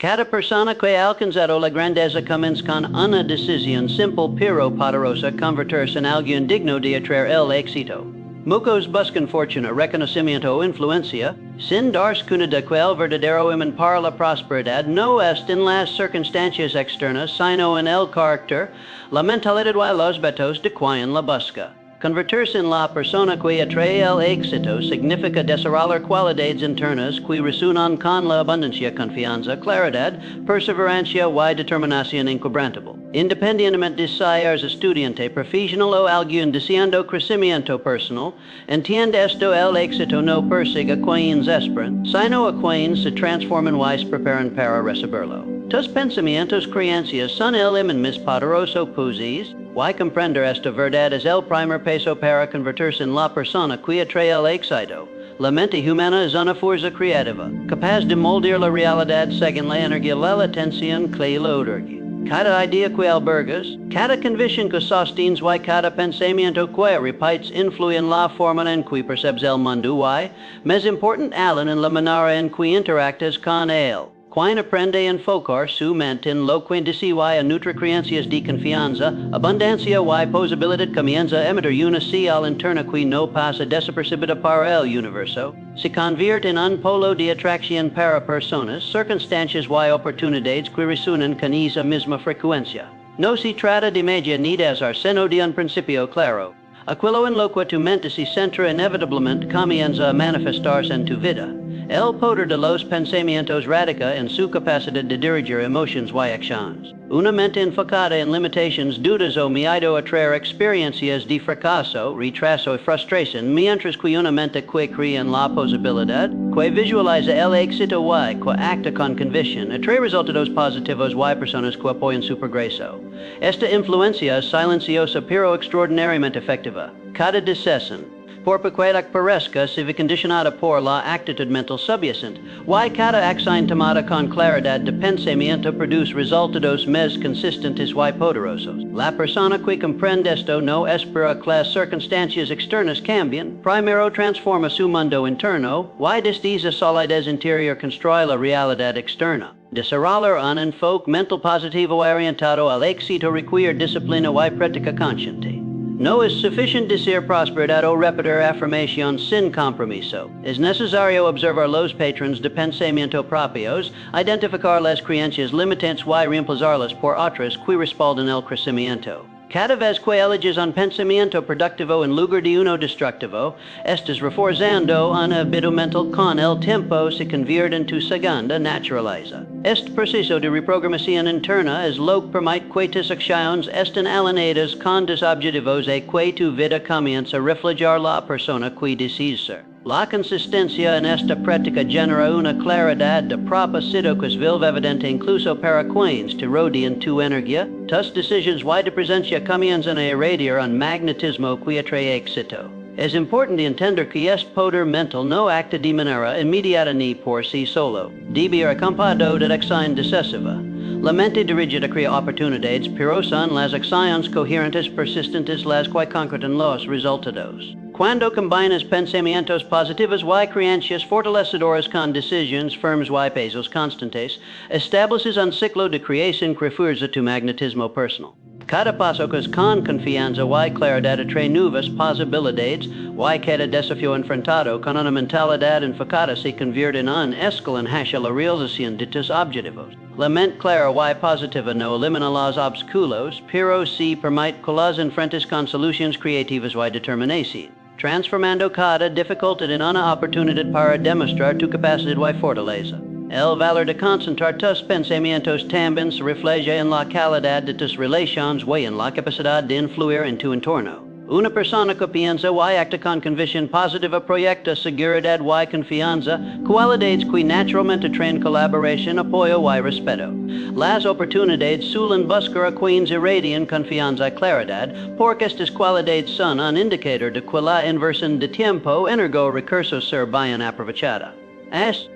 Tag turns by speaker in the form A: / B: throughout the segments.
A: Cada persona que alcanzado la grandeza comienza con una decisión simple pero poderosa convertirse en alguien digno de atraer el éxito. Muchos buscan fortuna, reconocimiento o influencia, sin darse cuenta de que el verdadero imán para la prosperidad no es en las circunstancias externas, sino en el carácter, la mentalidad y los vetos de quien la busca. Convertirse en la persona que atrae el éxito significa desarrollar cualidades internas que resuenan con la abundancia, confianza, claridad, perseverancia y determinación inquebrantable. Independientemente de si eres estudiante, profesional o alguien deseando crecimiento personal, entiende esto: el éxito no persigue a quienes esperan, sino a quienes se transforman y se preparan para recibirlo. Tus pensamientos, creencias son el imán más poderoso posís. Why comprender esta verdad es el primer paso para convertirse en la persona que atrae el éxito. La mente humana es una fuerza creativa, capaz de moldear la realidad según la energía, la atención que la otorgue. Cada idea que albergas, cada convicción que sostienes y cada pensamiento que repites influye en la forma en que percibes el mundo y, más importante aún, en la manera en que interactas con él. Quien aprende a enfocar su mente en lo que desea y a nutrir creencias de confianza, abundancia y posibilidad comienza a emitir una señal interna que no pasa desapercibida para el universo, se convierte en un polo de atracción para personas, circunstancias y oportunidades que resuenan con esa misma frecuencia. No se trata de magia ni de azar, sino de un principio claro. Aquello en lo que tu mente se centra inevitablemente comienza a manifestarse en tu vida. El poder de los pensamientos radica en su capacidad de dirigir emociones y acciones. Una mente enfocada en limitaciones, dudas o miedo atraer experiencias de fracaso, retraso y frustración, mientras que una mente que cree en la posibilidad, que visualiza el éxito y que acta con convicción, atrae resultados positivos y personas que apoyan su progreso. Esta influencia es silenciosa pero extraordinariamente efectiva. Cada decisión, por pequeña que parezca, se ve condicionada por la actitud mental subyacente, y cada acción tomada con claridad de pensamiento produce resultados más consistentes y poderosos. La persona que comprende esto no espera que las circunstancias externas cambien, primero transforma su mundo interno, y desde esa solidez interior construye la realidad externa. Desarrollar un enfoque mental positivo orientado al éxito requiere disciplina y práctica consciente. No es suficiente decir prosperidad o repetir afirmación sin compromiso. Es necesario observar los patrones de pensamiento propios, identificar las creencias limitantes y reemplazarlas por otras que respaldan el crecimiento. Cada vez que eliges un pensamiento productivo en lugar de uno destructivo, estás reforzando un hábito mental con el tiempo se convierte en tu segunda naturaleza. Este proceso de reprogramación interna es lo que permite que tus acciones estén alineadas con tus objetivos y que tu vida comience a reflejar la persona que deseas ser. La consistencia en esta práctica genera una claridad de propósito que es evidente incluso para quienes te rodean. Tu energía, tus decisiones y de presencia comienzan a irradiar un magnetismo que atrae éxito. Es importante entender que este poder mental no acta de manera inmediata ni por sí solo. Debe ir acompañado de acción decisiva. La mente dirigida crea oportunidades, pero son las acciones coherentes persistentes las que concretan los resultados. Cuando combinas pensamientos positivos y creencias fortalecedoras con decisiones firmes y pasos constantes, estableces un ciclo de creación que refuerza tu magnetismo personal. Cada paso que es con confianza y claridad atrae nuevas posibilidades y cada desafío enfrentado con una mentalidad enfocada se convierte en un escalón hacia la realización de tus objetivos. La mente clara y positiva no elimina los obstáculos, pero sí permite que los enfrentes con soluciones creativas y determinación, transformando cada dificultad en una oportunidad para demostrar tu capacidad y fortaleza. El valor de concentrar tus pensamientos también se refleja en la calidad de tus relaciones y en la capacidad de influir en tu entorno. Una persona que piensa y acta con convicción positiva proyecta seguridad y confianza, cualidades que naturalmente traen colaboración, apoyo y respeto. Las oportunidades suelen buscar a quienes irradian confianza y claridad, porque estas cualidades son un indicador de que la inversión de tiempo energo recursos ser bien aprovechada.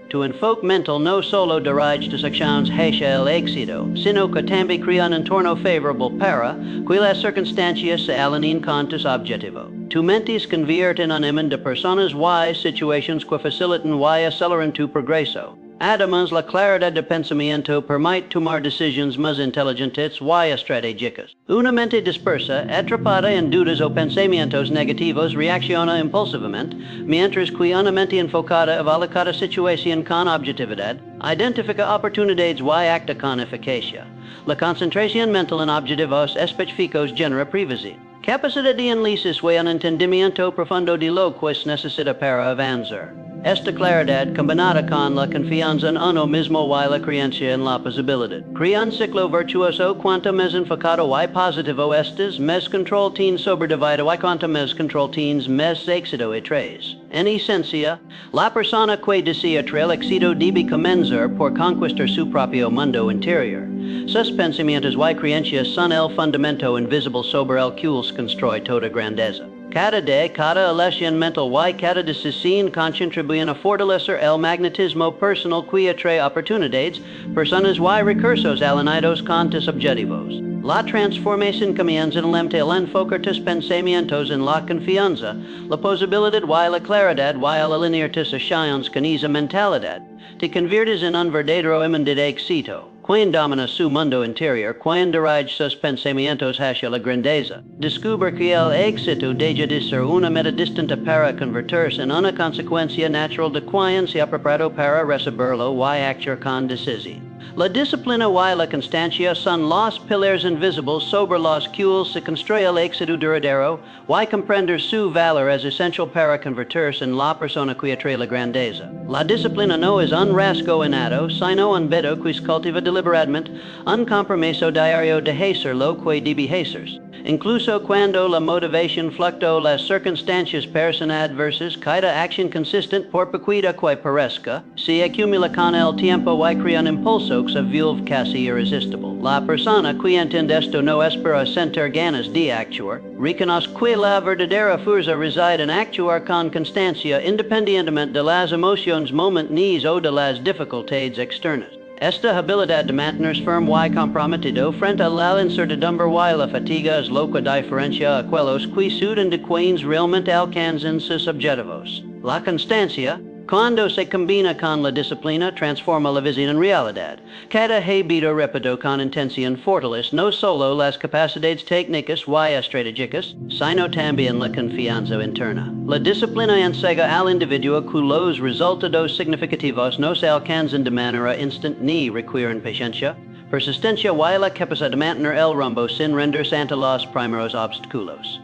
A: Tu enfoque mental no solo dirige tus acciones hacia el éxito, sino que también crea un entorno favorable para que las circunstancias se alineen con tus objetivos. Tu mente se convierte en un imán de personas y situaciones que facilitan y aceleran tu progreso. Además, la claridad de pensamiento permite tomar decisiones más inteligentes y estratégicas. Una mente dispersa, atrapada en dudas o pensamientos negativos, reacciona impulsivamente, mientras que una mente enfocada evalúa cada situación con objetividad, identifica oportunidades y acta con eficacia. La concentración mental en objetivos específicos genera privacidad. Capacidad de análisis y un entendimiento profundo de lo que se necesita para avanzar. Esta claridad combinada con la confianza en uno mismo y la creencia en la posibilidad. Crea un ciclo virtuoso cuanto más enfocado y positivo estés, más control tienes sobre tu vida y cuanto más control tienes, más éxito atraes. En esencia, la persona que desea traer éxito debe comenzar por conquistar su propio mundo interior. Sus pensamientos y creencias son el fundamento invisible sobre el que se construye toda grandeza. Cada día, cada elección mental y cada decisión contribuyen a fortalecer el magnetismo personal que atrae oportunidades, personas y recursos alineados con tus objetivos. La transformación comienza en el enfocar tus pensamientos en la confianza, la posibilidad y la claridad y el alinear tus acciones con esa mentalidad. Te conviertes en un verdadero imán de éxito. Quien domina su mundo interior, quien dirige sus pensamientos hacia la grandeza. Descubre que el éxito deja de ser una meta distinta para convertirse en una consecuencia natural de quien se ha preparado para recibirlo y actuar con decisión. La disciplina y la constancia son los pilares invisibles sobre los que se construye el éxito duradero y comprender su valor es esencial para convertirse en la persona que atrae la grandeza. La disciplina no es un rasgo innato, sino un hábito que se cultiva deliberadamente, un compromiso diario de hacer lo que debe hacerse. Incluso cuando la motivación fluctúa, las circunstancias parecen adversas, cada acción consistente por pequeña que parezca, se acumula con el tiempo y crea un impulso que se vuelve casi irresistible. La persona que entiende esto no espera sentir ganas de actuar, reconoce que la verdadera fuerza reside en actuar con constancia independientemente de las emociones momentáneas o de las dificultades externas. Esta habilidad de mantenerse firme y comprometido frente a la incertidumbre y la fatiga es lo que diferencia a aquellos que sudan de quienes realmente alcanzan sus objetivos. La constancia, cuando se combina con la disciplina, transforma la visión en realidad. Cada hábito repetido con intención fortalece no solo las capacidades técnicas y estratégicas, sino también la confianza interna. La disciplina enseña al individuo que los resultados significativos no se alcanzan de manera instant ni requieren paciencia, persistencia y la capacidad de mantener el rumbo sin rendirse ante los primeros obstáculos.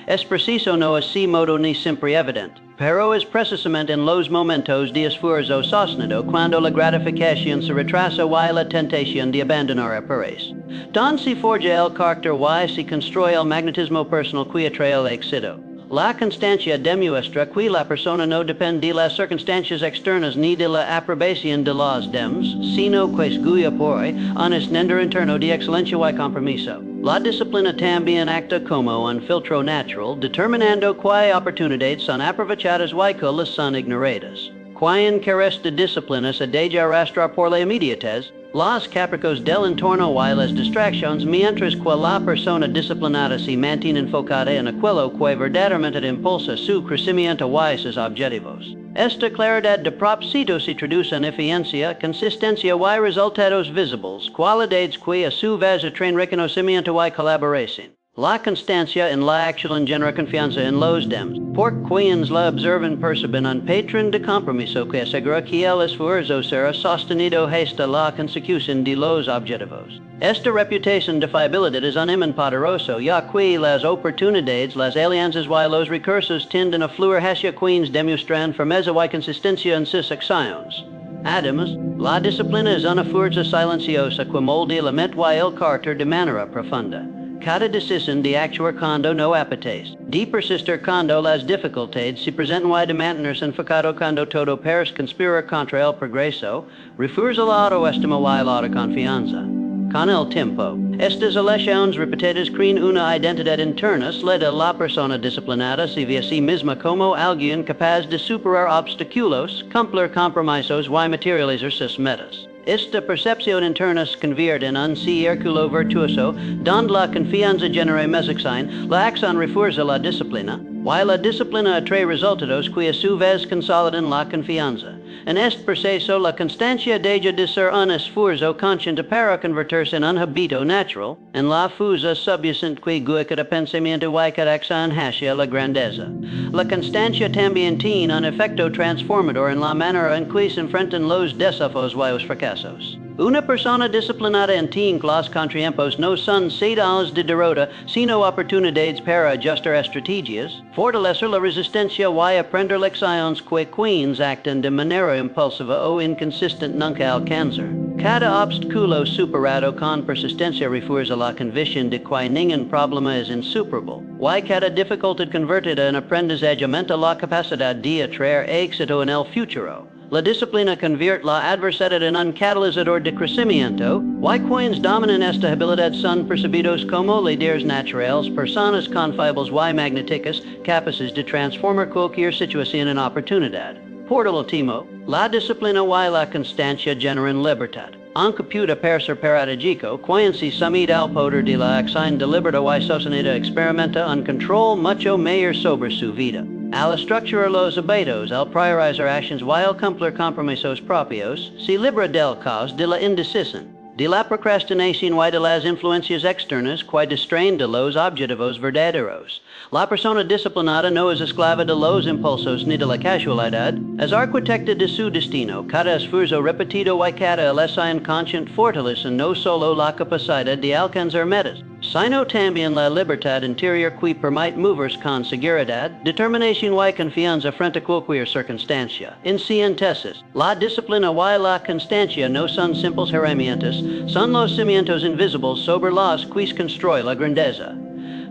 A: Es preciso no así modo ni siempre evidente, pero es precisamente en los momentos de esfuerzo sostenido cuando la gratificación se retrasa y la tentación de abandonar aparece. Don se forja el carácter y se construye el magnetismo personal que atrae el éxito. La constancia demuestra que la persona no depende de las circunstancias externas ni de la aprobación de los demás, sino que es guía por un estándar interno de excelencia y compromiso. La disciplina también actúa como un filtro natural, determinando qué oportunidades son aprovechadas y cuáles son ignoradas. Quien carece de disciplina se deja arrastrar por la inmediatez, los capricos del entorno y las distracciones, mientras que la persona disciplinada se mantiene enfocada en aquello que verdaderamente impulsa su crecimiento y sus objetivos. Esta claridad de propósito se traduce en eficiencia, consistencia y resultados visibles, cualidades que a su vez atraen reconocimiento y colaboración. La constancia en la acción genera confianza en los demás, por quienes la observan perciben un patrón de compromiso que asegura que el esfuerzo será sostenido hasta la consecución de los objetivos. Esta reputación de fiabilidad es un imán poderoso, ya que las oportunidades, las alianzas y los recursos tienden a fluir hacia quienes demuestran firmeza y consistencia en sus acciones. Además, la disciplina es una fuerza silenciosa que moldea la mente y el carácter de manera profunda. Cada decisión de actuar cuando no apetece, de persistir cuando las dificultades se presentan y de mantenerse enfocado cuando todo parece conspirar contra el progreso, refuerza la autoestima y la autoconfianza. Con el tiempo, estas elecciones repetidas crean una identidad interna de la persona disciplinada se ve a sí misma como alguien capaz de superar obstáculos, cumplir compromisos y materializar sus metas. Esta percepción interna se convierte en un círculo virtuoso donde la confianza genera más acción, la acción refuerza la disciplina, y la disciplina atrae resultados que a su vez consolidan la confianza. en est proceso la constancia de ella de ser un esfuerzo consciente para convertirse en un hábito natural, en la fusa subyacente que guía cada pensamiento y cada acción hacia la grandeza. La constancia también tiene un efecto transformador en la manera en que se enfrentan los desafíos y los fracasos. Una persona disciplinada en los contratiempos no son señales de derrota, sino oportunidades para ajustar estrategias, fortalecer la resistencia y aprender lecciones que quienes actan de manera impulsiva o inconsistente nunca alcanzan. Cada obstáculo superado con persistencia refuerza la convicción de que ningún problema es insuperable, y cada dificultad convertida en aprendizaje aumenta la capacidad de atraer éxito en el futuro. La disciplina convierte la adversidad en un catalizador de crecimiento, y quienes dominan esta habilidad son percibidos como líderes naturales, personas confiables y magnéticas, capaces de transformar cualquier situación en oportunidad. Por lo último, la disciplina y la constancia generan libertad. Aunque pueda parecer paradójico, quien se somete al poder de la acción deliberada y sostenida experimenta un control mucho mayor sobre su vida. Al estructurar los hábitos, al priorizar actions y al cumplir compromisos propios, se libra del caos de la indecisión, de la procrastinación y de las influencias externas que distraen de los objetivos verdaderos. La persona disciplinada no es esclava de los impulsos ni de la casualidad, es arquitecta de su destino. Cada esfuerzo repetido y cada elección consciente fortalece no solo la capacidad de alcanzar metas, sino también la libertad interior que permite moverse con seguridad, determinación y confianza frente a cualquier circunstancia. En síntesis, la disciplina y la constancia no son simples herramientas, son los cimientos invisibles sobre los que se construye la grandeza.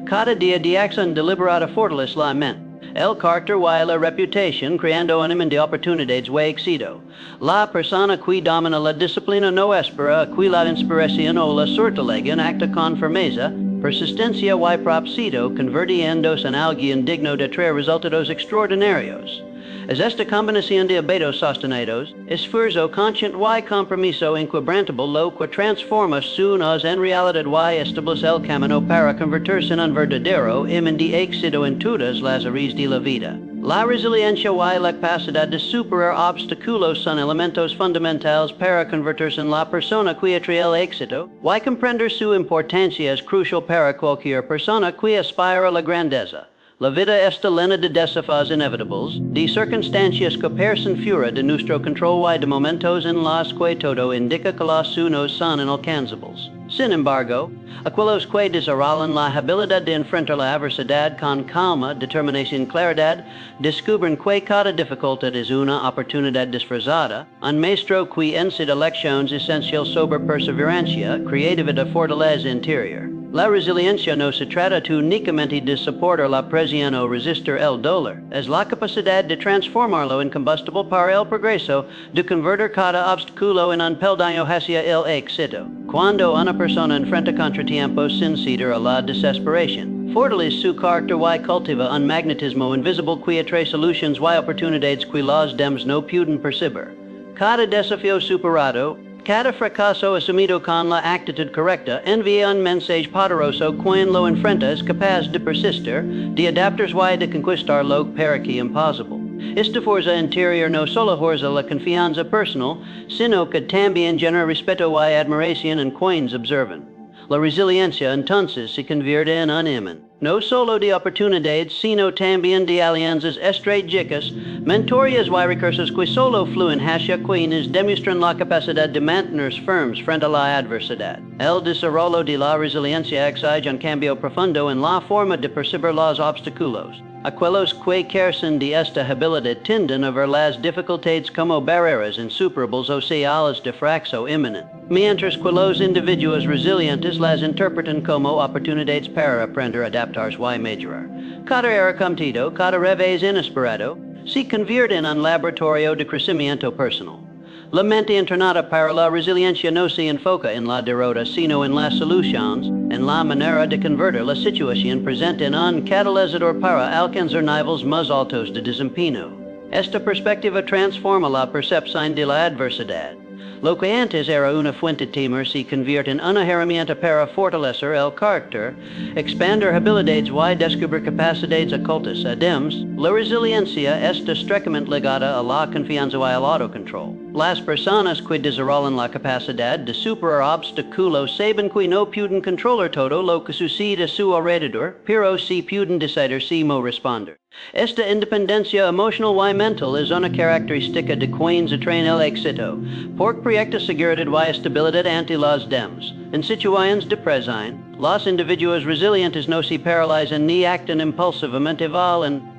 A: Cada día de acción deliberada fortalece la mente, el carácter y la reputación, creando un imán de oportunidades y éxito. La persona que domina la disciplina no espera que la inspiración o la suerte leguen acta con firmeza, persistencia y propósito, convirtiéndose en alguien digno de traer resultados extraordinarios. Es esta combinación de hábitos sostenidos, esfuerzo consciente y compromiso inquebrantable lo que transforma sueños en realidad y establece el camino para convertirse en un verdadero imán de éxito en todas las áreas de la vida. La resiliencia y la capacidad de superar obstáculos son elementos fundamentales para convertirse en la persona que atrae el éxito, y comprender su importancia es crucial para cualquier persona que aspira a la grandeza. La vida está llena de desafíos inevitables, de circunstancias que parecen fuera de nuestro control y de momentos en los que todo indica que los sueños son inalcanzables. Sin embargo, aquellos que desarrollan la habilidad de enfrentar la adversidad con calma, determinación y claridad, descubren que cada dificultad es una oportunidad disfrazada, un maestro que enseña lecciones esenciales sobre perseverancia, creatividad y fortaleza interior. La resiliencia no se trata únicamente de soportar la presión o resistir el dolor, es la capacidad de transformarlo en combustible para el progreso, de convertir cada obstáculo en un peldaño hacia el éxito. Cuando una persona enfrenta contratiempos sin ceder a la desesperación, fortalece su carácter y cultiva un magnetismo invisible que atrae soluciones y oportunidades que los demás no pueden percibir. Cada desafío superado, cada fracaso asumido con la actitud correcta envía un mensaje poderoso quien lo enfrenta es capaz de persistir, de adaptarse y de conquistar lo que parece imposible. Esta fuerza interior no solo fuerza la confianza personal, sino que también genera respeto y admiración en quienes observan. La resiliencia entonces se convierte en un imán, no solo de oportunidades, sino también de alianzas estratégicas, mentorias y recursos que solo fluyen hacia quienes demuestran la capacidad de mantenerse firmes frente a la adversidad. El desarrollo de la resiliencia exige un cambio profundo en la forma de percibir los obstáculos. Aquellos que carecen de esta habilidad tienden a ver las dificultades como barreras insuperables o señales de fracaso inminente, mientras que los individuos resilientes las interpretan como oportunidades para aprender a adaptarse y mejorar. Cada error cometido, cada revés inesperado, se convierte en un laboratorio de crecimiento personal. La mente entrenada para la resiliencia no se enfoca en la derrota, sino en las soluciones, en la manera de convertir la situación presente en un catalizador para alcanzar niveles más altos de desempeño. Esta perspectiva transforma la percepción de la adversidad. Lo que antes era una fuente temer se convierte en una herramienta para fortalecer el carácter, expander habilidades y descubrir capacidades ocultas. Además, la resiliencia está estrechamente ligada a la confianza y al autocontrol. Las personas que desarrollan la capacidad de superar obstáculos saben que no pueden controlar todo lo que sucede a su alrededor, pero sí pueden decidir cómo responder. Esta independencia emocional y mental es una característica de quienes atraen el éxito, porque proyecta seguridad y estabilidad ante los demás. En situaciones de presión, los individuos resilientes no se paralizan ni actan impulsivamente,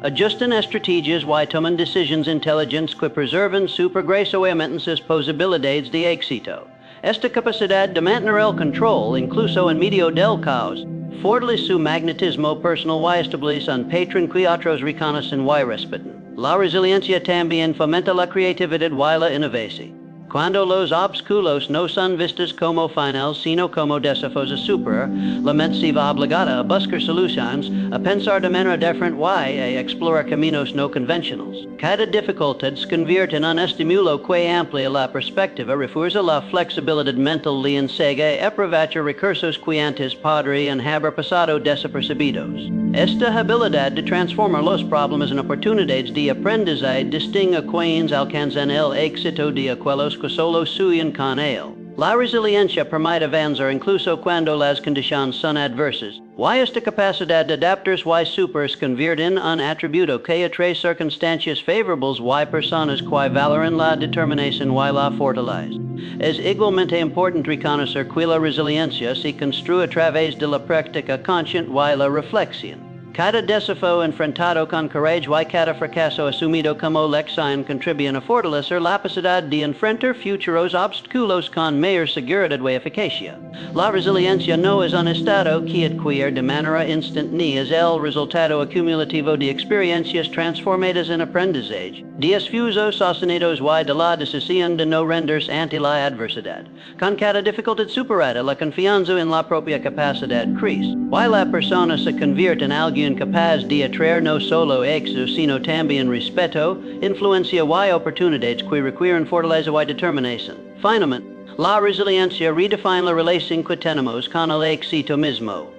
A: ajustan estrategias y toman decisiones inteligentes que preservan su progreso y sus posibilidades de éxito. Esta capacidad de mantener el control, incluso en medio del caos, fortalece su magnetismo personal y establece un patrón que otros reconocen y respetan. La resiliencia también fomenta la creatividad y la innovación. Cuando los obstáculos no son vistos como finales, sino como desafíos a superar, la mente se va obligada a buscar soluciones, a pensar de manera diferente y a explorar caminos no convencionales. Cada dificultad se convierte en un estímulo que amplía la perspectiva, refuerza la flexibilidad mental y enseña y aprovecha recursos que antes podrían haber pasado desapercibidos. Esta habilidad de transformar los problemas en oportunidades de aprendizaje distingue a quienes alcanzan el éxito de aquellos que solo sueñan con él. La resiliencia permite avanzar incluso cuando las condiciones son adversas. Y esta capacidad de adaptarse y superar se convierte en un atributo que atrae circunstancias favorables y personas que valoran la determinación y la fortaleza. Es igualmente importante reconocer que la resiliencia se construye a través de la práctica consciente y la reflexión. Cada desafío enfrentado con coraje y cada fracaso asumido como lección contribuyen a fortalecer la capacidad de enfrentar futuros obstáculos con mayor seguridad y eficacia. La resiliencia no es un estado que adquiere de manera instantánea ni es el resultado acumulativo de experiencias transformadas en aprendizaje, de esfuerzos sostenidos y de la decisión de no rendirse ante la adversidad. Con cada dificultad superada, la confianza en la propia capacidad crece, y la persona se convierte en alguien capaz de atraer no solo éxito, sino también respeto, influencia y oportunidades que requieren fortaleza y determinación. Finalmente, la resiliencia redefine la relación que tenemos con el éxito mismo.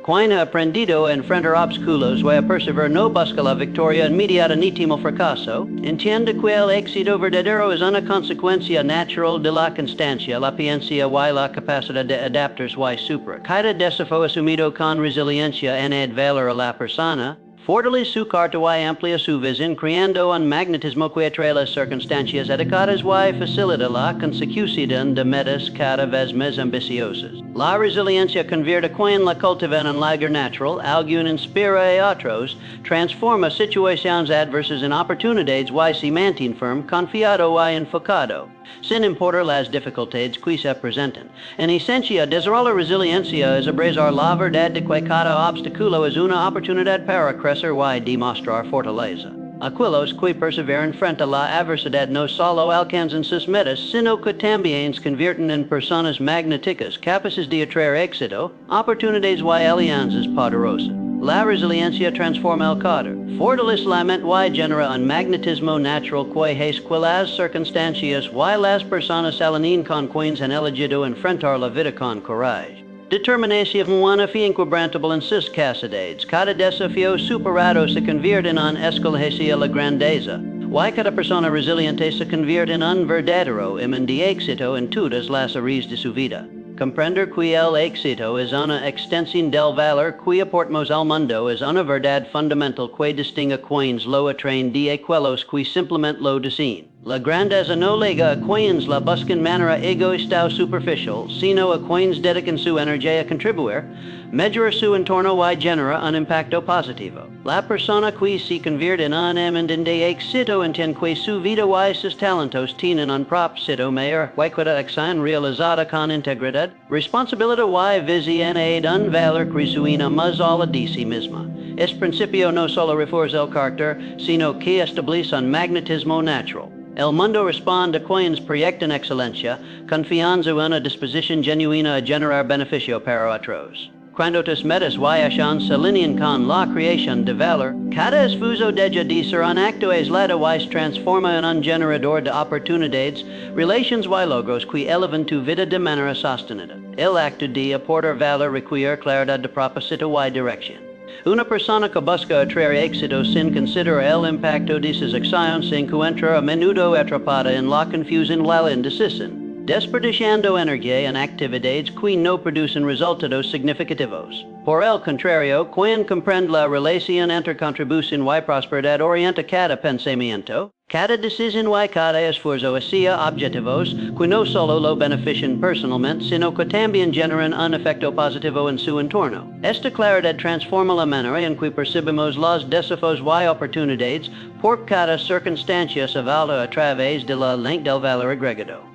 A: Quien ha aprendido a enfrentar obstáculos y a perseverar no busca la victoria inmediata ni teme el fracaso, entiende que el éxito verdadero es una consecuencia natural de la constancia, la paciencia y la capacidad de adaptarse y superar. Cada desafío asumido con resiliencia añade valor a la persona, fortalece su carácter y amplía su visión, creando un magnetismo que atrae las circunstancias adecuadas y facilita la consecución de metas cada vez más ambiciosas. La resiliencia convierte a quien la cultiva en un lagar natural, algo inspira a otros, transforma situaciones adversas en oportunidades y se mantiene firme, confiado y enfocado, sin importar las dificultades que se presentan. En esencia, desarrollar resiliencia es abrazar la verdad de que cada obstáculo es una oportunidad para crecer y demostrar fortaleza. Aquellos que perseveran frente a la adversidad no solo alcanzan sus metas, sino que también se convierten en personas magnéticas, capaces de atraer éxito, oportunidades y alianzas poderosas. La resiliencia transforma el carácter, fortalece la mente y genera un magnetismo natural que hace que las circunstancias y las personas se alineen con quienes han elegido enfrentar la vida con coraje. Determinación una fe inquebrantable en sus capacidades. Cada desafío superado se convierte en un escalón hacia la grandeza. Y cada persona resiliente se convierte en un verdadero imán de éxito en todas las áreas de su vida. Comprender que el éxito es una extensión del valor que aportamos al mundo es una verdad fundamental que distingue a quienes lo atraen de aquellos que simplemente lo desean. La grandeza no liga a quienes la buscan de manera egoísta o superficial, sino a quienes dedican su energía a contribuir, mejorar su entorno y genera un impacto positivo. La persona que se convierte en un imán de éxito entiende que su vida y sus talentos tienen un propósito mayor y que la acción realizada con integridad, responsabilidad y visión es un valor que resuena más a la de sí misma. Este principio no solo refuerza el carácter, sino que establece un magnetismo natural. El mundo responde a quienes proyectan excelencia, confianza y una disposición genuina a generar beneficio para otros. Cuando tus metas vayan salinian con la creación de valor, cada esfuerzo deja de ser un acto aislado y transforma en un generador de oportunidades, relations y logros que elevan tu vida de manera sostenida. El acto de aportar valor requiere claridad de propósito y dirección. Una persona que busca atraer éxito sin considerar el impacto de sus acciones se encuentra a menudo atrapada en la confusión y la indecisión, desperdiciando energía en actividades que no producen resultados significativos. Por el contrario, quien comprende la relación entre contribución y prosperidad orienta cada pensamiento, cada decisión y cada esfuerzo hacia objetivos que no solo lo benefician personalmente, sino que también generan un efecto positivo en su entorno. Esta claridad transforma la manera en que percibimos los desafíos y oportunidades por cada circunstancia se evalúa a través de la lente del valor agregado.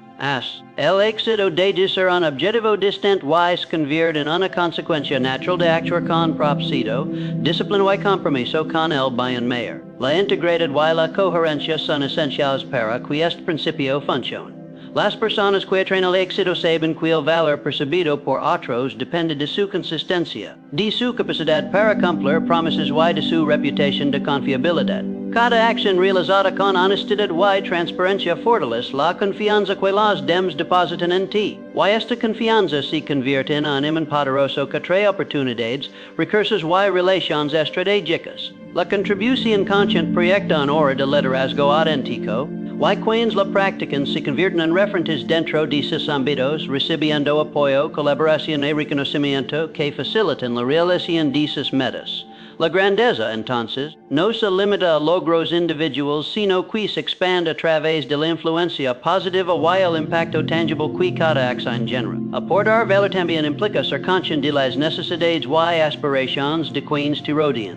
A: El éxito de ser un objetivo distinto y se convierte en una consecuencia natural de actuar con propósito, disciplina y compromiso con el bien mayor. La integridad y la coherencia son esenciales para que este principio funcione. Las personas que atraen el éxito saben que el valor percibido por otros depende de su consistencia, de su capacidad para cumplir promesas y de su reputación de confiabilidad. Cada acción realizada con honestidad y transparencia fortalece la confianza que los demás depositan en ti. Y esta confianza se convierte en un imán poderoso que trae oportunidades, recursos y relaciones estratégicas. La contribución consciente proyecta una hora de liderazgo auténtico, y quienes la practican se convierten en referentes dentro de sus ámbitos, recibiendo apoyo, colaboración y reconocimiento que facilitan la realización de sus metas. La grandeza, entonces, no se limita a logros individuales, sino que se expande a través de la influencia positiva y el impacto tangible que cada acción genera. Aportar valor también implica ser consciente de las necesidades y aspiraciones de quienes te rodean.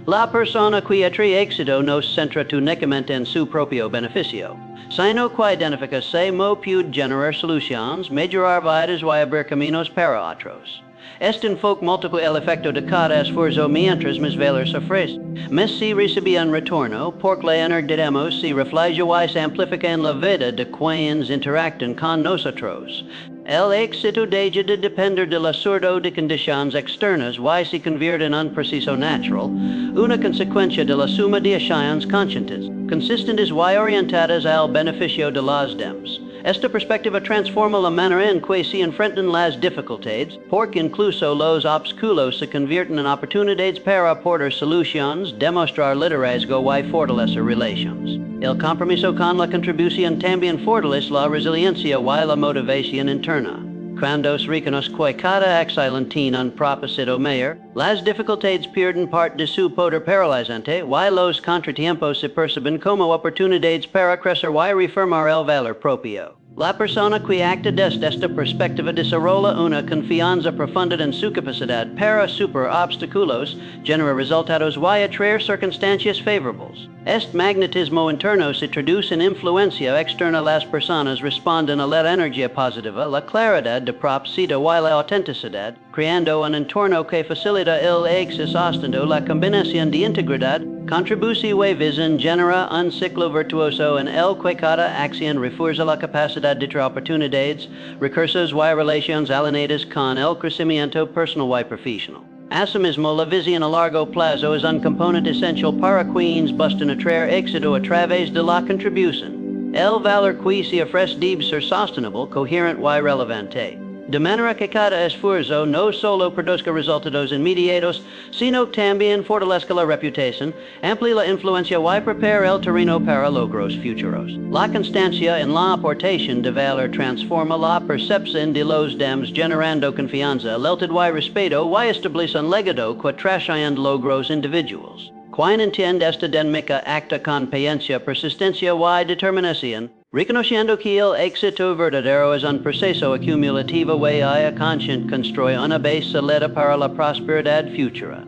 A: La persona que atrae éxito no se centra únicamente en su propio beneficio, sino que identifica cómo puede generar soluciones, mejorar vidas y abrir caminos para otros. Este enfoque multiplica el efecto de cada esfuerzo mientras mis valores se ofrecen. Mas si recibe un retorno, porque la energía se refleja y se amplifica en la vida de quienes interactúan con nosotros. El éxito deja de depender de la suerte de condiciones externas y se convierte en un proceso natural, una consecuencia de la suma de acciones conscientes, consistentes y orientadas al beneficio de los demás. Esta perspectiva transforma la manera en que se enfrentan las dificultades, porque incluso los obstáculos se convierten en oportunidades para aportar soluciones, demostrar liderazgo y fortalecer relaciones. El compromiso con la contribución también fortalece la resiliencia y la motivación interna. Cuando se reconoce que cada acción tiene un propósito mayor, las dificultades pierden parte de su poder paralizante y los contratiempos se perciben como oportunidades para crecer y reafirmar el valor propio. La persona que acta desde esta perspectiva desarrolla una confianza profunda en su capacidad para superar obstáculos, genera resultados y atraer circunstancias favorables. Este magnetismo interno se traduce en influencia externa. Las personas responden a la energía positiva, la claridad de propósito y la autenticidad, creando un entorno que facilita el éxito sostenido. La combinación de integridad, contribución y visión genera un ciclo virtuoso en el que cada acción refuerza la capacidad de traer oportunidades, recursos y relaciones alineadas con el crecimiento personal y profesional. Asimismo, la visión a largo plazo es un componente esencial para quienes buscan atraer éxito a través de la contribución. El valor que se ofrece debe ser sostenible, coherente y relevante, de manera que cada esfuerzo no solo produzca resultados inmediatos, sino también fortalezca la reputación, amplíe la influencia y prepare el terreno para logros futuros. La constancia en la aportación de valor transforma la percepción de los demás, generando confianza, lealtad y respeto y establece un legado que trasciende logros individuales. Quien entiende esta dinámica acta con paciencia, persistencia y determinación, reconociendo que el éxito verdadero es un proceso acumulativo y consciente construye una base sólida para la prosperidad futura.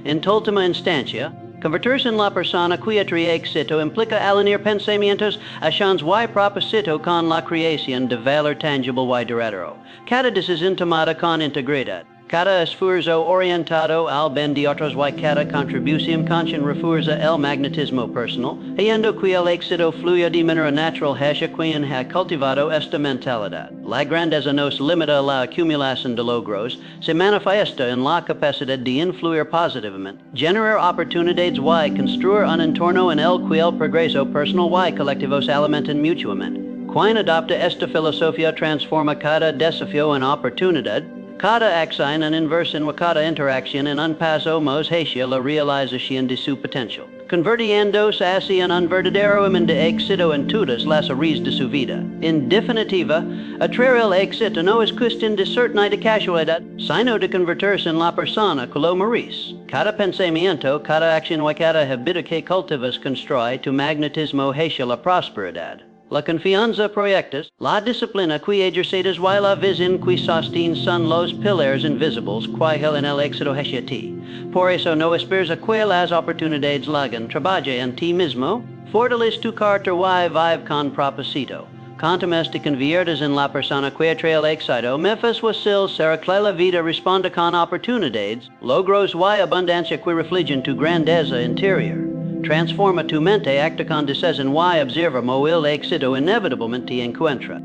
A: En última instancia, convertirse en la persona que atrae éxito implica alinear pensamientos, acciones y propósito con la creación de valor tangible y duradero. Cada decisión tomada con integridad, Cada esfuerzo orientado al bien de otros y cada contribución consciente refuerza el magnetismo personal, yendo que el éxito fluya de manera natural hacia quien ha cultivado esta mentalidad. La grandeza no se limita a la acumulación de logros, se manifiesta en la capacidad de influir positivamente, generar oportunidades y construir un entorno en el que el progreso personal y colectivo se alimentan mutuamente. Quien adopta esta filosofía transforma cada desafío en oportunidad, cada acción en inversión y cada interacción en un paso más hacia la realización de su potencial, convirtiéndose así en un verdadero imán de éxito en todas las áreas de su vida. En definitiva, atraer el éxito no es cuestión de suerte ni de casualidad, sino de convertirse en la persona que lo merece. Cada pensamiento, cada acción y cada hábito que cultivas construye tu magnetismo hacia la prosperidad. La confianza proyectas, la disciplina que ejercitas y la visión que sostiene son los pilares invisibles que en el éxito hacia ti. Por eso no esperes a que las oportunidades lleguen, trabaja en ti mismo, fortalece tu carácter y vive con propósito. Cuanto más te conviertes en la persona que atrae el éxito, más fácil será que la vida responda con oportunidades, logros y abundancia que reflejen tu grandeza interior. Transforma tu mente, acta con decisión y observa el éxito inevitablemente encuentra.